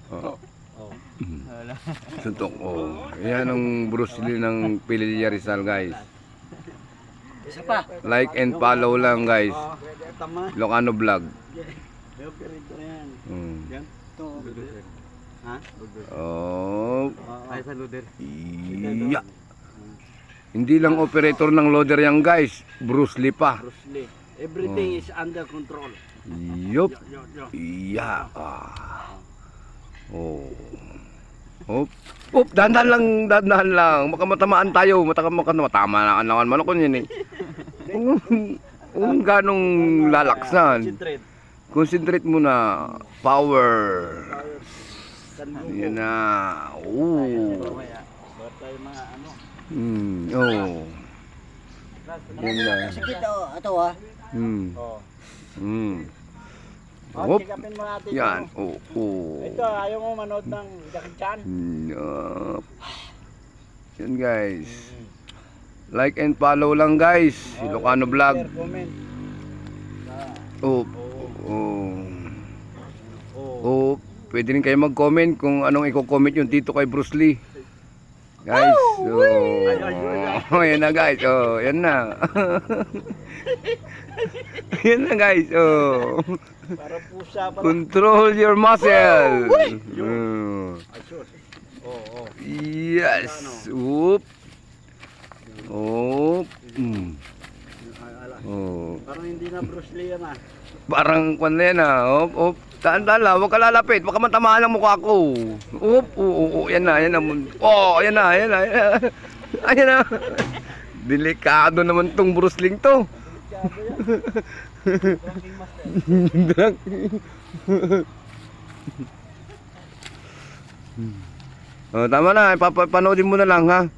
Oh. Oh. Wala. Suntok. Oh. Yan ang Bruce Lee ng Pililla Rizal, guys. Isa pa. Like and follow lang, guys. Tama. Ilocano Vlog. May operito na yan. Yan. Ito. Ha? Oh. Ay, sa loader. Iya. Hindi lang operator ng loader yan, guys. Bruce Lee pa. Bruce Lee. Everything is under control. Yup. Yo, yo. Iya. Ah. Oh. Hop. Hop, dahan-dahan lang. Baka matamaan tayo. Matama na ang manok yun eh. Kung ganong lalaksan. Concentrate. Concentrate mo na. Power. Sanbuko. Yan na. Oo. Mamaya. Ba't tayo mga ano? Oh. Yan na. Sige ito. Ito ha. Oh. Hop. Check upin mo natin. Yan. ito. Oh. Ito, ayaw mo manood ng Jackie Chan? Yup. Yan, guys. Like and follow lang, guys. Ilocano Vlog. Share, comment. Oh. Oh. Oh. Oh. Pwede rin kayo mag-comment kung anong i-comment yung dito kay Bruce Lee. Guys. Oh. Yan na, guys. Oh, yan na. Yan na, guys. Oh. Para pusa pala. Control your muscle. Ayos. Oh, oh. Yes. Oop. Oop. Oh. Parang hindi na Bruce Lee yan ah. Parang kwan na yan ah. Oop, oop. Tandaan lang, huwag ka lalapit. Baka matamaan ang mukha ko. Oop, oo, yan na, yan na. Oh, yan na, yan na. Ayan na. Delikado naman tong Bruce Lee to. Oh, tama na, papanoodin mo na lang ha.